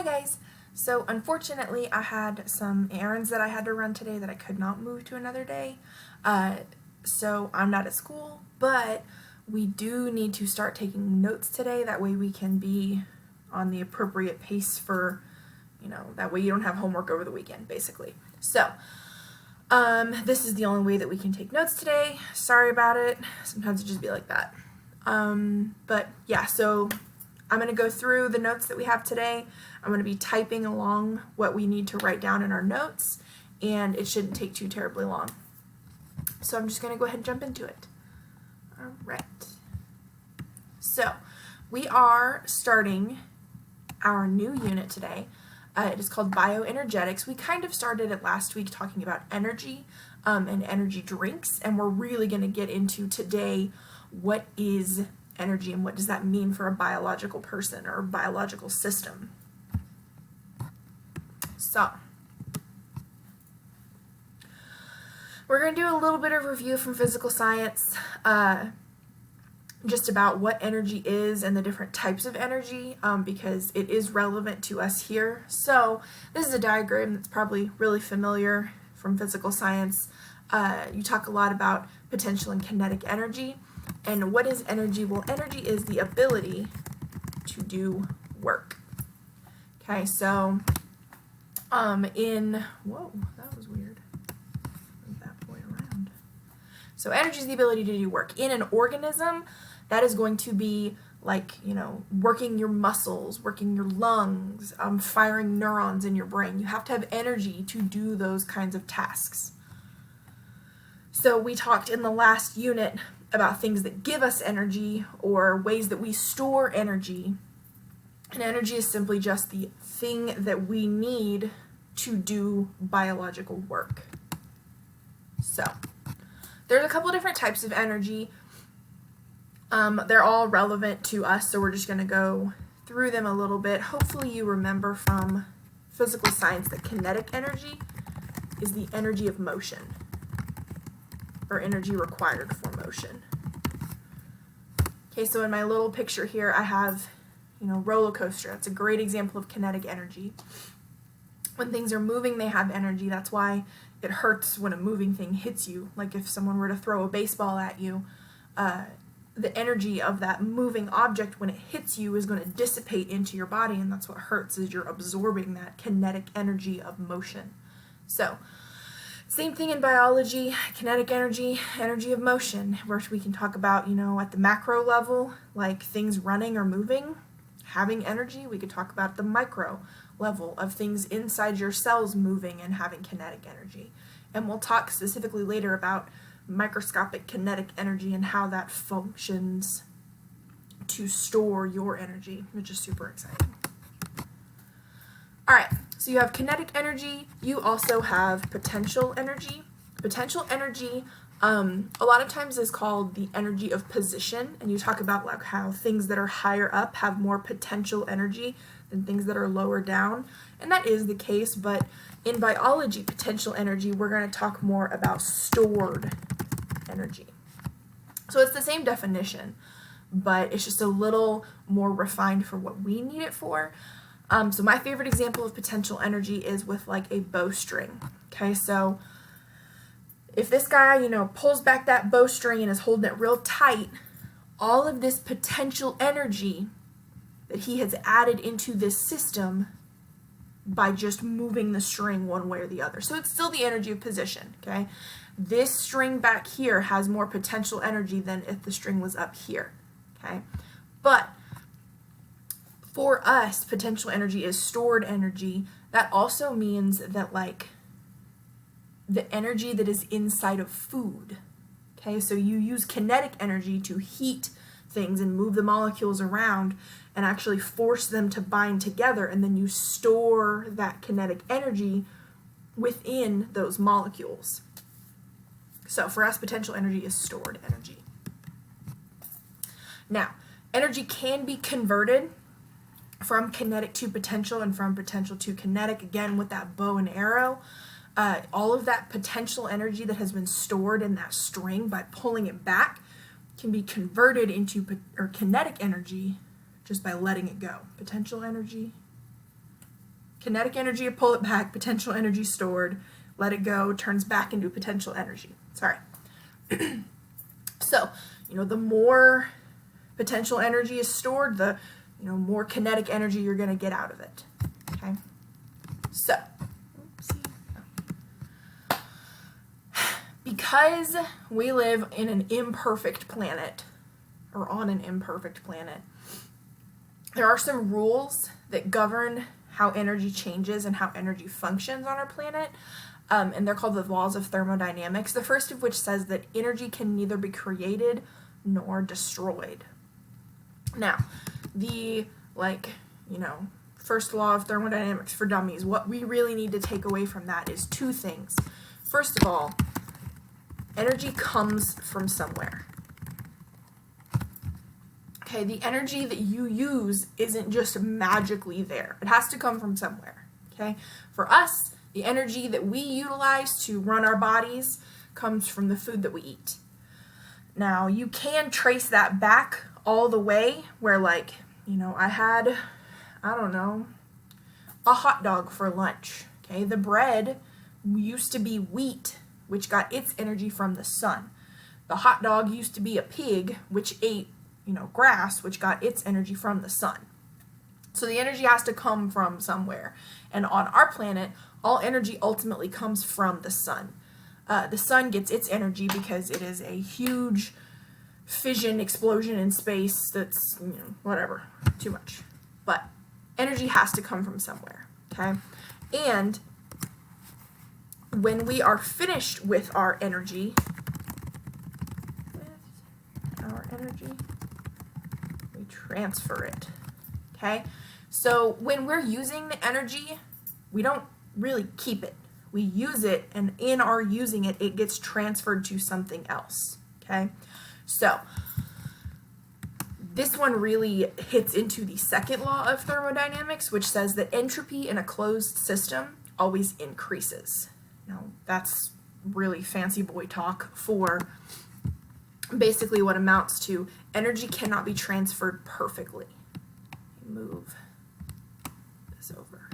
Hi guys! So unfortunately I had some errands that I had to run today that I could not move to another day. So I'm not at school, but we do need to start taking notes today. That way we can be on the appropriate pace for, that way you don't have homework over the weekend, basically. So, this is the only way that we can take notes today. Sorry about it. Sometimes it just be like that. But yeah, so I'm going to go through the notes that we have today. I'm going to be typing along what we need to write down in our notes, and it shouldn't take too terribly long. So I'm just going to go ahead and jump into it. All right. So we are starting our new unit today. It is called Bioenergetics. We kind of started it last week talking about energy and energy drinks, and we're really going to get into today what is energy and what does that mean for a biological person or a biological system. So, we're going to do a little bit of review from physical science, just about what energy is and the different types of energy, because it is relevant to us here. So, this is a diagram that's probably really familiar from physical science. You talk a lot about potential and kinetic energy. And what is energy? Well, energy is the ability to do work. Okay, so whoa, that was weird. Move that boy around. So energy is the ability to do work. In an organism, that is going to be like, working your muscles, working your lungs, firing neurons in your brain. You have to have energy to do those kinds of tasks. So we talked in the last unit about things that give us energy or ways that we store energy. And energy is simply just the thing that we need to do biological work. So, there's a couple different types of energy. They're all relevant to us, so we're just going to go through them a little bit. Hopefully you remember from physical science that kinetic energy is the energy of motion, or energy required for motion. Okay, so in my little picture here, I have, roller coaster. That's a great example of kinetic energy. When things are moving, they have energy. That's why it hurts when a moving thing hits you. Like if someone were to throw a baseball at you, the energy of that moving object when it hits you is going to dissipate into your body, and that's what hurts, is you're absorbing that kinetic energy of motion. So, same thing in biology, kinetic energy, energy of motion, where we can talk about, at the macro level, like things running or moving, having energy. We could talk about the micro level of things inside your cells moving and having kinetic energy. And we'll talk specifically later about microscopic kinetic energy and how that functions to store your energy, which is super exciting. All right. So you have kinetic energy, you also have potential energy. Potential energy, a lot of times is called the energy of position, and you talk about like how things that are higher up have more potential energy than things that are lower down, and that is the case, but in biology, potential energy, we're going to talk more about stored energy. So it's the same definition, but it's just a little more refined for what we need it for. So my favorite example of potential energy is with like a bowstring. Okay, so if this guy, pulls back that bowstring and is holding it real tight, all of this potential energy that he has added into this system by just moving the string one way or the other. So it's still the energy of position, okay? This string back here has more potential energy than if the string was up here, okay? But for us, potential energy is stored energy. That also means that, like, the energy that is inside of food. Okay, so you use kinetic energy to heat things and move the molecules around and actually force them to bind together, and then you store that kinetic energy within those molecules. So for us, potential energy is stored energy. Now, energy can be converted from kinetic to potential and from potential to kinetic, again with that bow and arrow. All of that potential energy that has been stored in that string by pulling it back can be converted into kinetic energy just by letting it go. Potential energy Kinetic energy, pull it back, potential energy stored, let it go, turns back into potential energy. Sorry. So, the more potential energy is stored, the more kinetic energy you're going to get out of it. Okay? So, because we live in an imperfect planet, or on an imperfect planet, there are some rules that govern how energy changes and how energy functions on our planet, and they're called the Laws of Thermodynamics, the first of which says that energy can neither be created nor destroyed. Now, the, first law of thermodynamics for dummies, what we really need to take away from that is two things. First of all, energy comes from somewhere. Okay, the energy that you use isn't just magically there. It has to come from somewhere. Okay? For us, the energy that we utilize to run our bodies comes from the food that we eat. Now, you can trace that back all the way where, I had, a hot dog for lunch. Okay? The bread used to be wheat, which got its energy from the sun. The hot dog used to be a pig, which ate grass, which got its energy from the sun. So the energy has to come from somewhere. And on our planet, all energy ultimately comes from the sun. The sun gets its energy because it is a huge fission explosion in space that's, whatever, too much. But energy has to come from somewhere, okay? And when we are finished with our energy, we transfer it, okay? So when we're using the energy, we don't really keep it. We use it, and in our using it, it gets transferred to something else, okay? So this one really hits into the second law of thermodynamics, which says that entropy in a closed system always increases. Now, that's really fancy boy talk for basically what amounts to energy cannot be transferred perfectly. Move this over.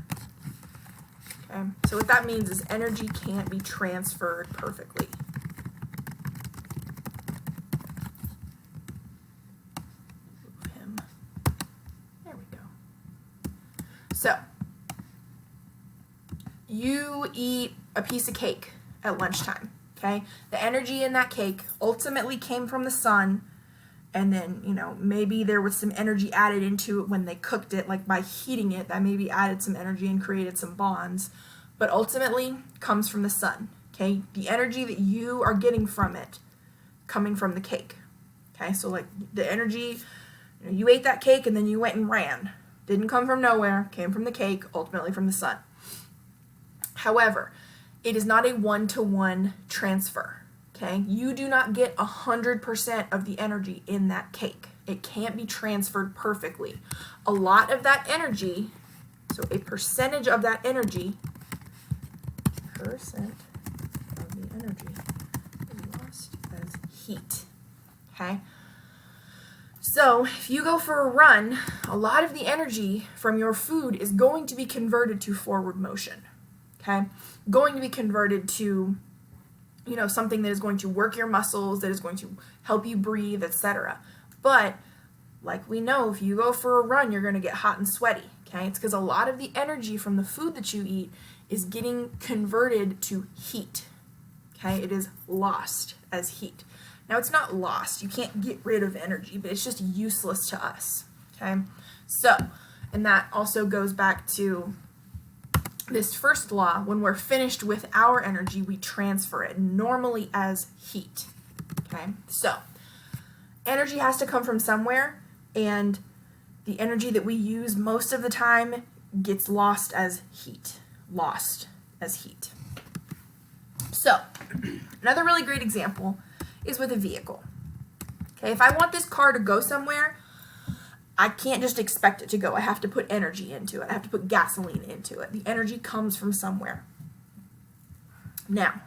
Okay, so what that means is energy can't be transferred perfectly. Move him. There we go. So, you eat a piece of cake at lunchtime, okay? The energy in that cake ultimately came from the sun, and then, maybe there was some energy added into it when they cooked it, like by heating it, that maybe added some energy and created some bonds, but ultimately comes from the sun, okay? The energy that you are getting from it coming from the cake, okay? So, the energy, you ate that cake and then you went and ran. Didn't come from nowhere, came from the cake, ultimately from the sun. However, it is not a one-to-one transfer, okay? You do not get 100% of the energy in that cake. It can't be transferred perfectly. A lot of that energy, so a percentage of that energy, percent of the energy is lost as heat, okay? So if you go for a run, a lot of the energy from your food is going to be converted to forward motion. Okay, going to be converted to, something that is going to work your muscles, that is going to help you breathe, etc. But, like we know, if you go for a run, you're going to get hot and sweaty. Okay, it's because a lot of the energy from the food that you eat is getting converted to heat. Okay, it is lost as heat. Now, it's not lost. You can't get rid of energy, but it's just useless to us. Okay, so, and that also goes back to this first law. When we're finished with our energy, we transfer it, normally as heat. Okay, so energy has to come from somewhere, and the energy that we use most of the time gets lost as heat. So, another really great example is with a vehicle. Okay, if I want this car to go somewhere, I can't just expect it to go. I have to put energy into it. I have to put gasoline into it. The energy comes from somewhere. Now,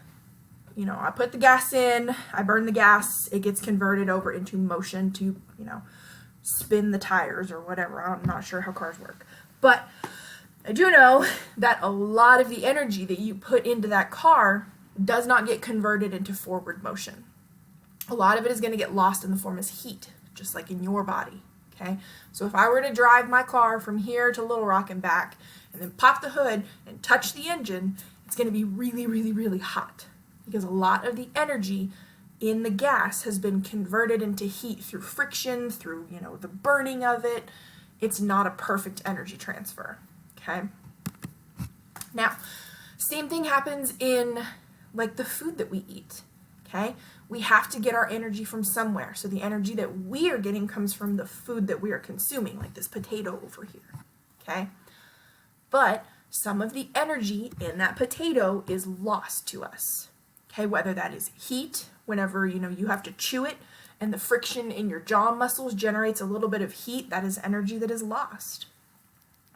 I put the gas in, I burn the gas, it gets converted over into motion to, spin the tires or whatever. I'm not sure how cars work. But I do know that a lot of the energy that you put into that car does not get converted into forward motion. A lot of it is going to get lost in the form as heat, just like in your body. Okay, so if I were to drive my car from here to Little Rock and back, and then pop the hood and touch the engine, it's going to be really, really, really hot, because a lot of the energy in the gas has been converted into heat through friction, through, the burning of it. It's not a perfect energy transfer. Okay. Now, same thing happens in like the food that we eat. Okay. We have to get our energy from somewhere. So the energy that we are getting comes from the food that we are consuming, like this potato over here. Okay. But some of the energy in that potato is lost to us. Okay. Whether that is heat, whenever, you have to chew it and the friction in your jaw muscles generates a little bit of heat, that is energy that is lost.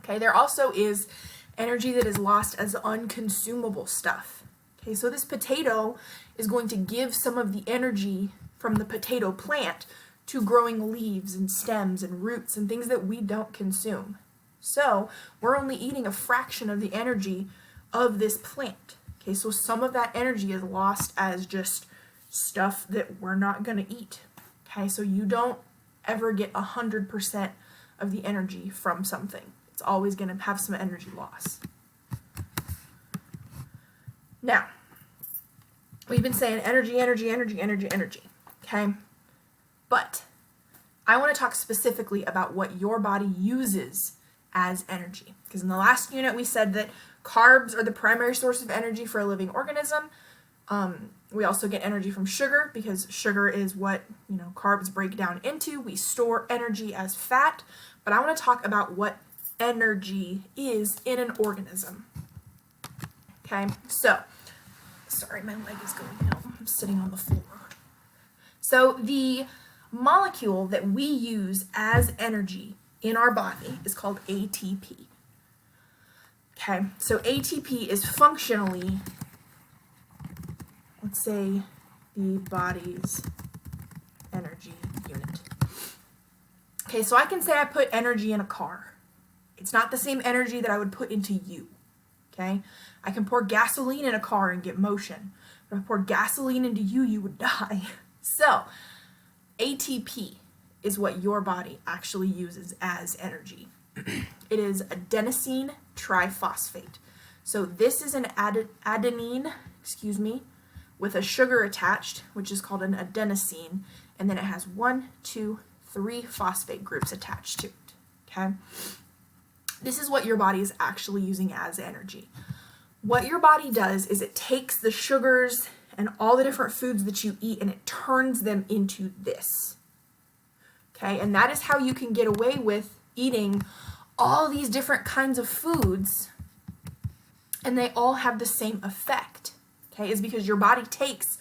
Okay, there also is energy that is lost as unconsumable stuff. Okay, so this potato is going to give some of the energy from the potato plant to growing leaves and stems and roots and things that we don't consume. So we're only eating a fraction of the energy of this plant. Okay, so some of that energy is lost as just stuff that we're not going to eat. Okay, so you don't ever get 100% of the energy from something. It's always going to have some energy loss. Now, we've been saying energy, energy, energy, energy, energy, okay? But I want to talk specifically about what your body uses as energy. Because in the last unit, we said that carbs are the primary source of energy for a living organism. We also get energy from sugar, because sugar is what, carbs break down into. We store energy as fat. But I want to talk about what energy is in an organism. Okay, so, sorry, my leg is going out. I'm sitting on the floor. So the molecule that we use as energy in our body is called ATP. Okay, so ATP is functionally, let's say, the body's energy unit. Okay, so I can say I put energy in a car. It's not the same energy that I would put into you. Okay, I can pour gasoline in a car and get motion. If I pour gasoline into you, you would die. So, ATP is what your body actually uses as energy. It is adenosine triphosphate. So this is an adenine, with a sugar attached, which is called an adenosine, and then it has 1, 2, 3 phosphate groups attached to it. Okay? This is what your body is actually using as energy. What your body does is it takes the sugars and all the different foods that you eat and it turns them into this. Okay, and that is how you can get away with eating all these different kinds of foods and they all have the same effect. Okay, is because your body takes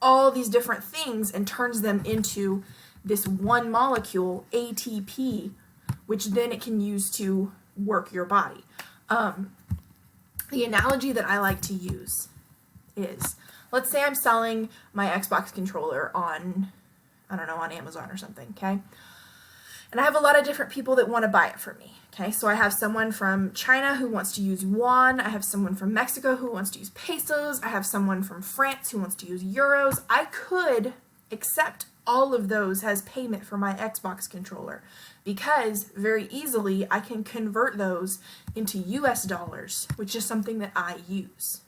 all these different things and turns them into this one molecule, ATP, which then it can use to work your body. The analogy that I like to use is, let's say I'm selling my Xbox controller on, on Amazon or something, okay? And I have a lot of different people that want to buy it for me, okay? So I have someone from China who wants to use yuan. I have someone from Mexico who wants to use pesos. I have someone from France who wants to use euros. I could accept all of those as payment for my Xbox controller because very easily I can convert those into US dollars, which is something that I use,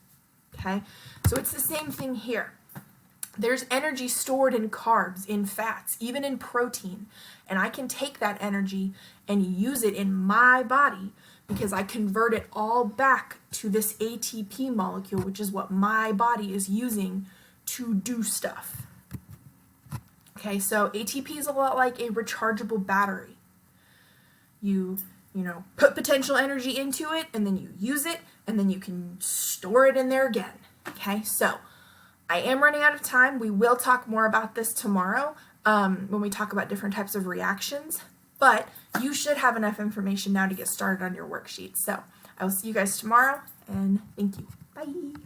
okay? So it's the same thing here. There's energy stored in carbs, in fats, even in protein, and I can take that energy and use it in my body because I convert it all back to this ATP molecule, which is what my body is using to do stuff. Okay, so ATP is a lot like a rechargeable battery. You put potential energy into it, and then you use it, and then you can store it in there again. Okay, so I am running out of time. We will talk more about this tomorrow when we talk about different types of reactions, but you should have enough information now to get started on your worksheet. So I will see you guys tomorrow, and thank you. Bye.